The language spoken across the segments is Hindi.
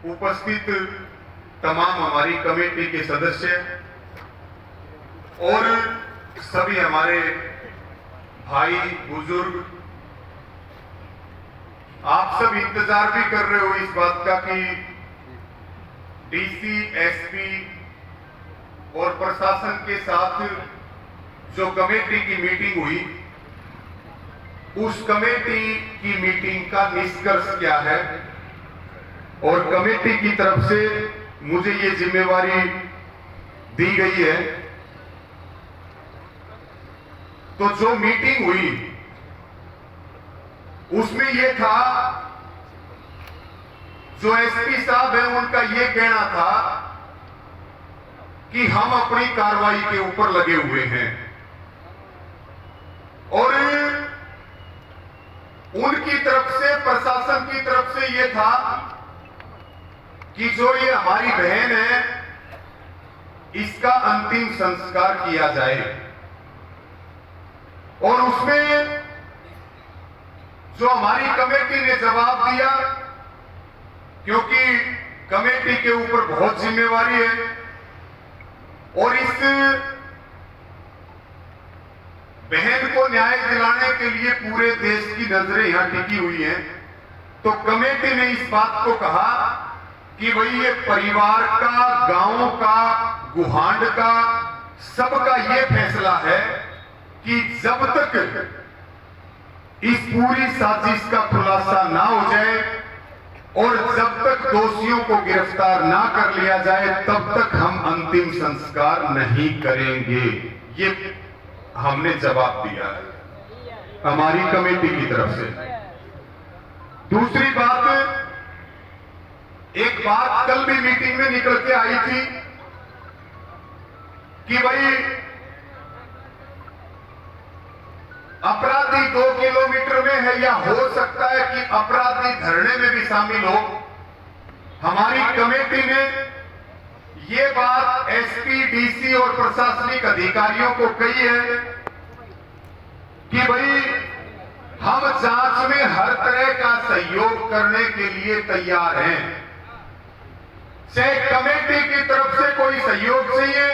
उपस्थित तमाम हमारी कमेटी के सदस्य और सभी हमारे भाई बुजुर्ग, आप सब इंतजार भी कर रहे हो इस बात का कि डीसी, एसपी और प्रशासन के साथ जो कमेटी की मीटिंग हुई, उस कमेटी की मीटिंग का निष्कर्ष क्या है और कमेटी की तरफ से मुझे ये जिम्मेवारी दी गई है। तो जो मीटिंग हुई उसमें यह था, जो एसपी साहब है उनका यह कहना था कि हम अपनी कार्रवाई के ऊपर लगे हुए हैं और उनकी तरफ से, प्रशासन की तरफ से यह था कि जो ये हमारी बहन है इसका अंतिम संस्कार किया जाए। और उसमें जो हमारी कमेटी ने जवाब दिया, क्योंकि कमेटी के ऊपर बहुत जिम्मेवारी है और इस बहन को न्याय दिलाने के लिए पूरे देश की नजरें यहां टिकी हुई हैं, तो कमेटी ने इस बात को कहा कि भाई ये परिवार का, गांव का, गुहांड का, सबका ये फैसला है कि जब तक इस पूरी साजिश का खुलासा ना हो जाए और जब तक दोषियों को गिरफ्तार ना कर लिया जाए तब तक हम अंतिम संस्कार नहीं करेंगे। ये हमने जवाब दिया है हमारी कमेटी की तरफ से। दूसरी बात, एक बात कल भी मीटिंग में निकल के आई थी कि भाई अपराधी 2 किलोमीटर में है या हो सकता है कि अपराधी धरने में भी शामिल हो। हमारी कमेटी ने ये बात एसपी, डीसी और प्रशासनिक अधिकारियों को कही है कि भाई हम जांच में हर तरह का सहयोग करने के लिए तैयार हैं। चाहे कमेटी की तरफ से कोई सहयोग चाहिए,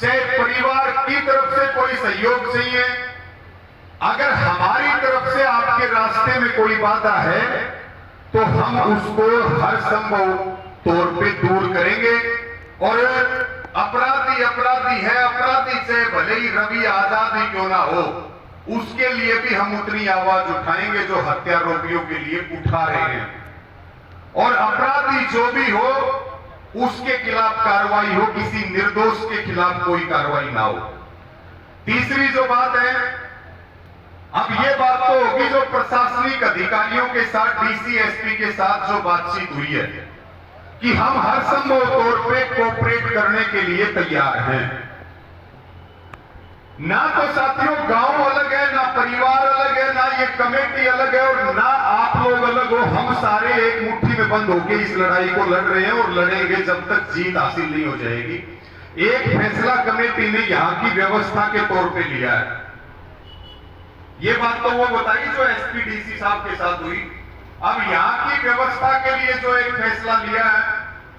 चाहे परिवार की तरफ से कोई सहयोग चाहिए, अगर हमारी तरफ से आपके रास्ते में कोई बाधा है तो हम उसको हर संभव तौर पे दूर करेंगे। और अपराधी अपराधी है, अपराधी से भले ही रवि आजाद ही क्यों ना हो, उसके लिए भी हम उतनी आवाज उठाएंगे जो हत्यारोपियों के लिए उठा रहे हैं। और अपराधी जो भी हो उसके खिलाफ कार्रवाई हो, किसी निर्दोष के खिलाफ कोई कार्रवाई ना हो। तीसरी जो बात है, अब ये बात तो होगी जो प्रशासनिक अधिकारियों के साथ, डीसी, एसपी के साथ जो बातचीत हुई है कि हम हर संभव तौर पे कोऑपरेट करने के लिए तैयार हैं। ना तो साथियों गांव अलग है, ना परिवार अलग है, ना ये कमेटी अलग है और ना आप लोग अलग हो। हम सारे एक मुट्ठी में बंद होकर इस लड़ाई को लड़ रहे हैं और लड़ेंगे जब तक जीत हासिल नहीं हो जाएगी। एक फैसला कमेटी ने यहां की व्यवस्था के तौर पे लिया है। ये बात तो वो बताई जो एसपी, डीसी साहब के साथ हुई। अब यहां की व्यवस्था के लिए जो एक फैसला लिया है,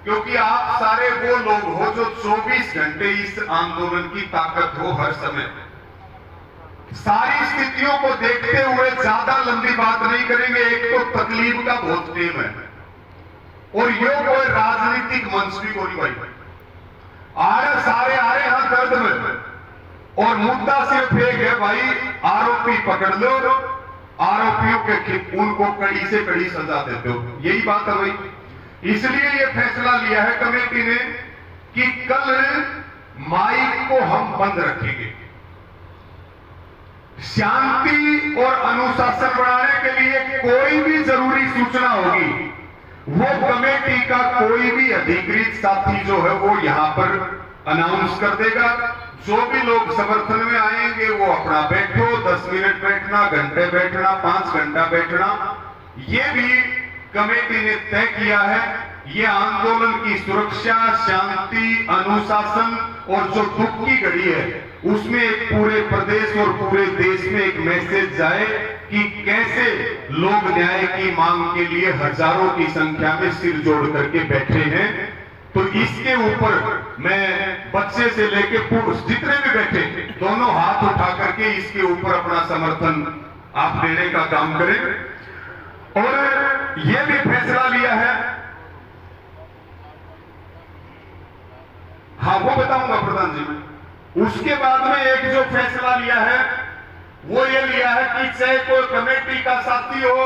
क्योंकि आप सारे वो लोग हो जो 24 घंटे इस आंदोलन की ताकत हो, हर समय सारी स्थितियों को देखते हुए ज्यादा लंबी बात नहीं करेंगे। एक तो तकलीफ का बहुत टेम है और ये कोई राजनीतिक मंच भी कोई भाई सारे आ रहे हैं दर्द में और मुद्दा सिर्फ एक है भाई, आरोपी पकड़ लो, आरोपियों के उनको कड़ी से कड़ी सजा देते हो, यही बात है भाई। इसलिए यह फैसला लिया है कमेटी ने कि कल माइक को हम बंद रखेंगे। शांति और अनुशासन बढ़ाने के लिए कोई भी जरूरी सूचना होगी, वो कमेटी का कोई भी अधिकृत साथी जो है वो यहां पर अनाउंस कर देगा। जो भी लोग समर्थन में आएंगे वो अपना बैठो, 10 मिनट बैठना, घंटे बैठना, 5 घंटा बैठना, ये भी कमेटी ने तय किया है। ये आंदोलन की सुरक्षा, शांति, अनुशासन और जो दुख की घड़ी है उसमें एक पूरे प्रदेश और पूरे देश में एक मैसेज जाए कि कैसे लोग न्याय की मांग के लिए हजारों की संख्या में सिर जोड़ करके बैठे हैं। तो इसके ऊपर मैं बच्चे से लेके पुरुष जितने भी बैठे दोनों हाथ उठा करके इसके ऊपर अपना समर्थन आप देने का काम करें। और यह भी फैसला लिया है, हाँ वो बताऊंगा प्रधान जी मैं। उसके बाद में एक जो फैसला लिया है वो ये लिया है कि चाहे कोई कमेटी का साथी हो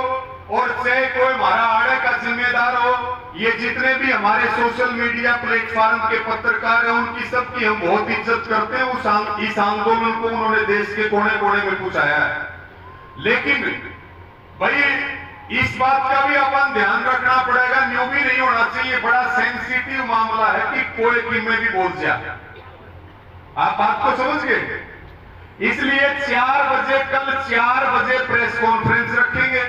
और चाहे कोई हमारा आड़े का जिम्मेदार हो, ये जितने भी हमारे सोशल मीडिया प्लेटफॉर्म के पत्रकार हैं उनकी सबकी हम बहुत इज्जत करते हैं। इस आंदोलन को उन्होंने देश के कोने कोने में पहुंचाया है। लेकिन भाई इस बात का भी अपन ध्यान रखना पड़ेगा, न्यू भी नहीं होना चाहिए। बड़ा सेंसिटिव मामला है कि कोई की में भी बोल जाए। आप बात को समझ गए? इसलिए 4 बजे कल 4 बजे प्रेस कॉन्फ्रेंस रखेंगे।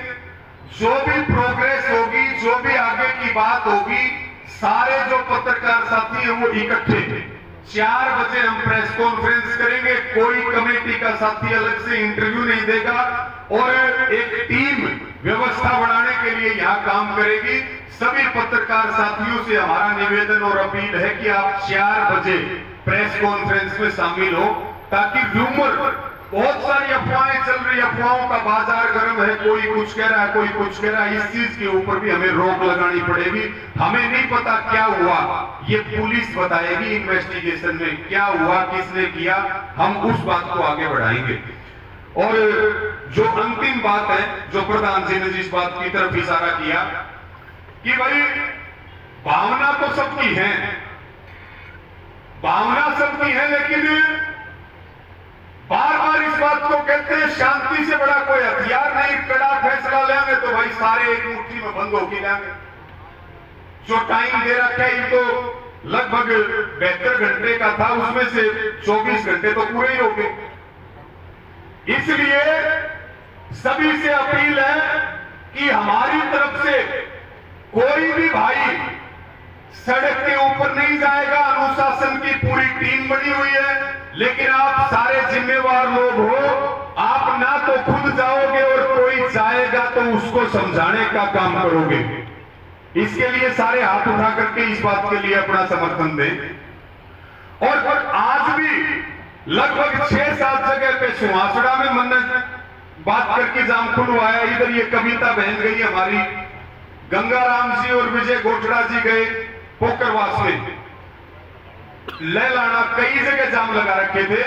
जो भी प्रोग्रेस होगी, जो भी आगे की बात होगी, सारे जो पत्रकार साथी हैं वो इकट्ठे 4 बजे हम प्रेस कॉन्फ्रेंस करेंगे। कोई कमेटी का साथी अलग से इंटरव्यू नहीं देगा और एक टीम व्यवस्था बढ़ाने के लिए यहां काम करेगी। सभी पत्रकार साथियों से हमारा निवेदन और अपील है कि आप 4 बजे प्रेस कॉन्फ्रेंस में शामिल हो, ताकि र्यूमर बहुत सारी अफवाहें चल रही, अफवाहों का बाजार गर्म है, कोई कुछ कह रहा है, कोई कुछ कह रहा है। इस चीज के ऊपर भी हमें रोक लगानी पड़ेगी। हमें नहीं पता क्या हुआ, ये पुलिस बताएगी इन्वेस्टिगेशन में क्या हुआ, किसने किया, हम उस बात को आगे बढ़ाएंगे। और जो अंतिम बात है, जो प्रधान जी ने जिस बात की तरफ इशारा किया कि भाई भावना तो सबकी है, भावना सबकी है, लेकिन बार बार इस बात को कहते हैं शांति से बड़ा कोई हथियार नहीं, कड़ा फैसला लेंगे तो भाई सारे एक मुट्ठी में बंद होके लेंगे। जो टाइम दे रखा है ये तो लगभग 72 घंटे का था, उसमें से 24 घंटे तो पूरे ही हो गए। इसलिए सभी से अपील है कि हमारी तरफ से कोई भी भाई सड़क के ऊपर नहीं जाएगा। अनुशासन की पूरी टीम बनी हुई है, लेकिन आप सारे जिम्मेवार लोग हो। आप ना तो खुद जाओगे और कोई जाएगा तो उसको समझाने का काम करोगे। इसके लिए सारे हाथ उठा करके इस बात के लिए अपना समर्थन दें। और आज भी लगभग 6-7 जगह पे सुहासड़ा में मैंने बात करके जाम खुलवाया। इधर ये कविता बहन गई हमारी, गंगाराम जी और विजय गोठड़ा जी गए पोकरवास में, लैलाना कई जगह जाम लगा रखे थे।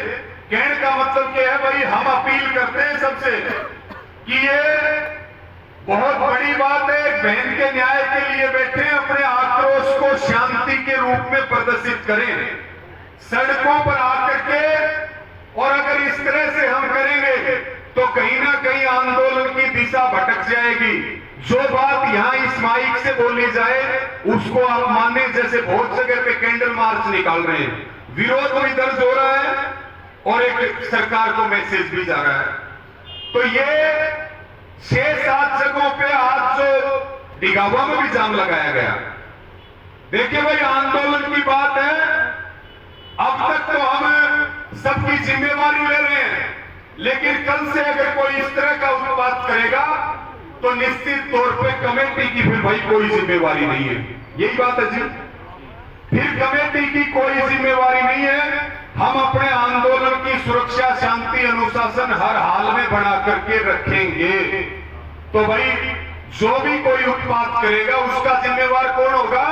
कहने का मतलब क्या है भाई, हम अपील करते हैं सबसे कि ये बहुत बड़ी बात है, बहन के न्याय के लिए बैठे, अपने आक्रोश को शांति के रूप में प्रदर्शित करें सड़कों पर आकर के। और अगर इस तरह से हम करेंगे तो कहीं ना कहीं आंदोलन की दिशा भटक जाएगी। जो बात यहां इस माइक से बोली जाए उसको आप माने, जैसे बहुत जगह पे कैंडल मार्च निकाल रहे हैं, विरोध भी दर्ज हो रहा है और एक सरकार को मैसेज भी जा रहा है। तो ये 6-7 जगहों पे आज जो डिगावा में भी जाम लगाया गया। देखिए भाई, आंदोलन की बात है, अब तक तो हम सबकी जिम्मेवारी ले रहे हैं, लेकिन कल से अगर कोई इस तरह का उत्पात करेगा तो निश्चित तौर पे कमेटी की फिर भाई कोई जिम्मेवारी नहीं है। यही बात है जी, फिर कमेटी की कोई जिम्मेवारी नहीं है। हम अपने आंदोलन की सुरक्षा, शांति, अनुशासन हर हाल में बना करके रखेंगे। तो भाई जो भी कोई उत्पात करेगा उसका जिम्मेवार कौन होगा?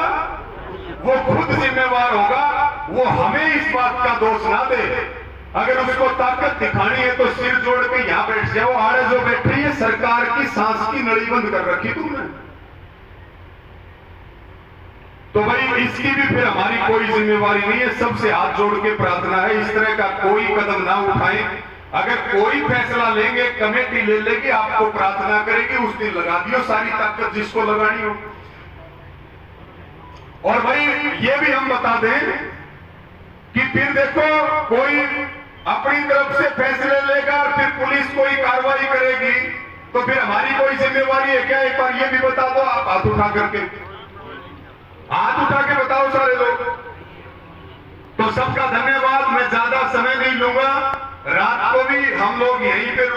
वो खुद जिम्मेवार होगा। वो हमें इस बात का दोष ना दे। अगर उसको ताकत दिखानी है तो सिर जोड़ के यहां बैठ जाओ। आड़े जो बैठे हैं सरकार की सांस की नली बंद कर रखी तुमने। तो भाई इसकी भी फिर हमारी कोई जिम्मेवारी नहीं है। सबसे हाथ जोड़ के प्रार्थना है, इस तरह का कोई कदम ना उठाएं। अगर कोई फैसला लेंगे, कमेटी ले लेगी, आपको प्रार्थना करेगी, उस दिन लगा दियो सारी ताकत जिसको लगानी हो। और भाई ये भी हम बता दें कि फिर देखो कोई अपनी तरफ से फैसले लेगा और फिर पुलिस कोई कार्रवाई करेगी तो फिर हमारी कोई जिम्मेवारी है क्या? एक बार ये भी बता दो आप, हाथ उठा करके, हाथ उठा के बताओ सारे लोग। तो सबका धन्यवाद। मैं ज्यादा समय नहीं लूंगा, रात को भी हम लोग यहीं पे